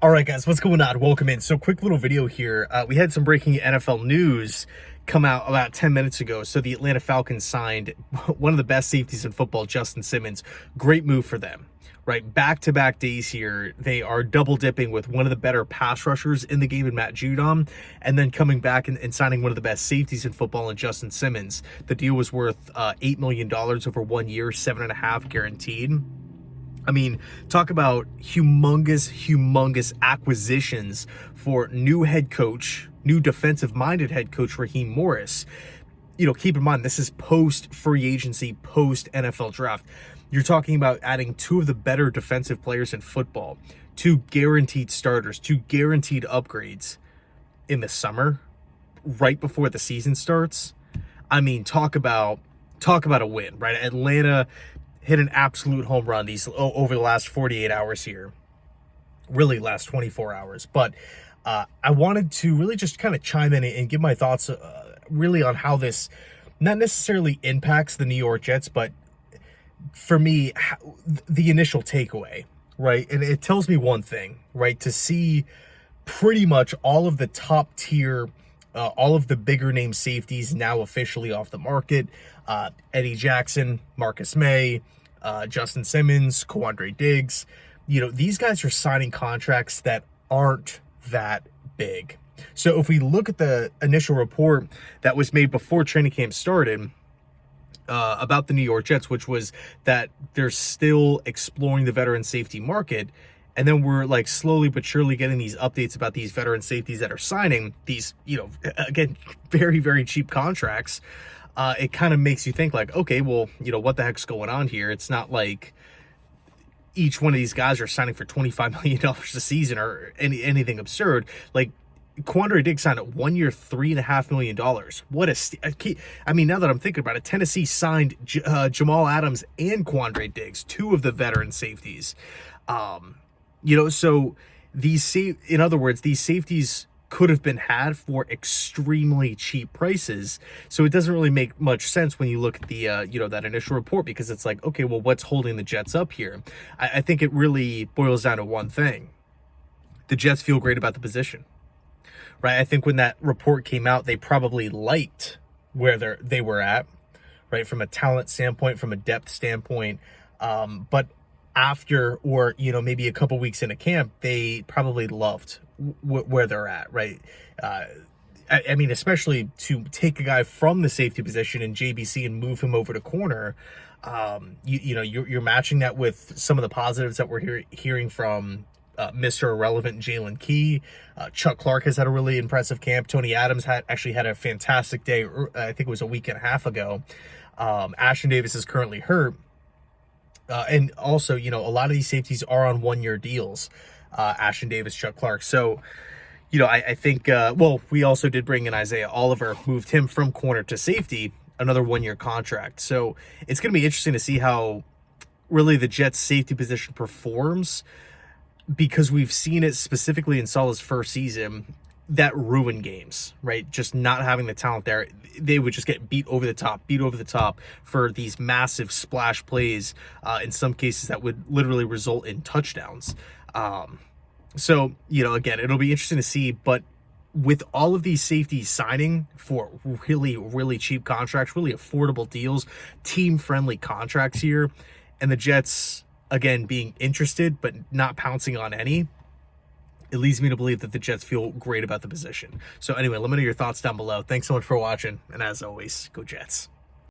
All right, guys, what's going on? Welcome in. So quick little video here. We had some breaking NFL news come out about 10 minutes ago. So the Atlanta Falcons signed one of the best safeties in football, Justin Simmons. Great move for them, right? Back-to-back days here. They are double dipping with one of the better pass rushers in the game in Matt Judon, and then coming back and signing one of the best safeties in football in Justin Simmons. The deal was worth $8 million over 1 year, 7.5 guaranteed. I mean, talk about humongous acquisitions for new head coach, new defensive-minded head coach Raheem Morris. You know, keep in mind, this is post-free agency, post-NFL draft. You're talking about adding two of the better defensive players in football, two guaranteed starters, two guaranteed upgrades in the summer, right before the season starts. I mean, talk about a win, right? Atlanta hit an absolute home run over the last 48 hours here, really last 24 hours. But I wanted to really just kind of chime in and give my thoughts really on how this not necessarily impacts the New York Jets, but for me, the initial takeaway, right? And it tells me one thing, right? To see pretty much all of the top tier, all of the bigger name safeties now officially off the market. Eddie Jackson, Marcus May, Justin Simmons, Quandre Diggs. You know, these guys are signing contracts that aren't that big. So if we look at the initial report that was made before training camp started about the New York Jets, which was that they're still exploring the veteran safety market, and then we're like slowly but surely getting these updates about these veteran safeties that are signing these, you know, again, very, very cheap contracts. It kind of makes you think like, okay, well, you know, what the heck's going on here? It's not like each one of these guys are signing for $25 million a season or anything absurd. Like Quandre Diggs signed a 1 year, $3.5 million. What I mean, now that I'm thinking about it, Tennessee signed Jamal Adams and Quandre Diggs, two of the veteran safeties. You know, so in other words, these safeties could have been had for extremely cheap prices. So it doesn't really make much sense when you look at the, you know, that initial report, because it's like, okay, well, what's holding the Jets up here? I think it really boils down to one thing. The Jets feel great about the position, right? I think when that report came out, they probably liked where they were at, right? From a talent standpoint, from a depth standpoint. But after, or, you know, maybe a couple weeks into camp, they probably loved where they're at, right? I mean, especially to take a guy from the safety position in JBC and move him over to corner. You know, you're matching that with some of the positives that we're hearing from Mr. Irrelevant Jalen Key. Chuck Clark has had a really impressive camp. Tony Adams actually had a fantastic day. I think it was a week and a half ago. Ashton Davis is currently hurt. And also, you know, a lot of these safeties are on 1 year deals. Ashton Davis, Chuck Clark. So, you know, I think, well, we also did bring in Isaiah Oliver, moved him from corner to safety, another 1 year contract. So it's going to be interesting to see how really the Jets safety position performs, because we've seen it specifically in Saleh's first season that ruin games, right? Just not having the talent there. They would just get beat over the top for these massive splash plays, in some cases that would literally result in touchdowns. So, you know, again, it'll be interesting to see, but with all of these safeties signing for really, really cheap contracts, really affordable deals, team-friendly contracts here, and the Jets, again, being interested but not pouncing on any, it leads me to believe that the Jets feel great about the position. So anyway, let me know your thoughts down below. Thanks so much for watching, and as always, go Jets.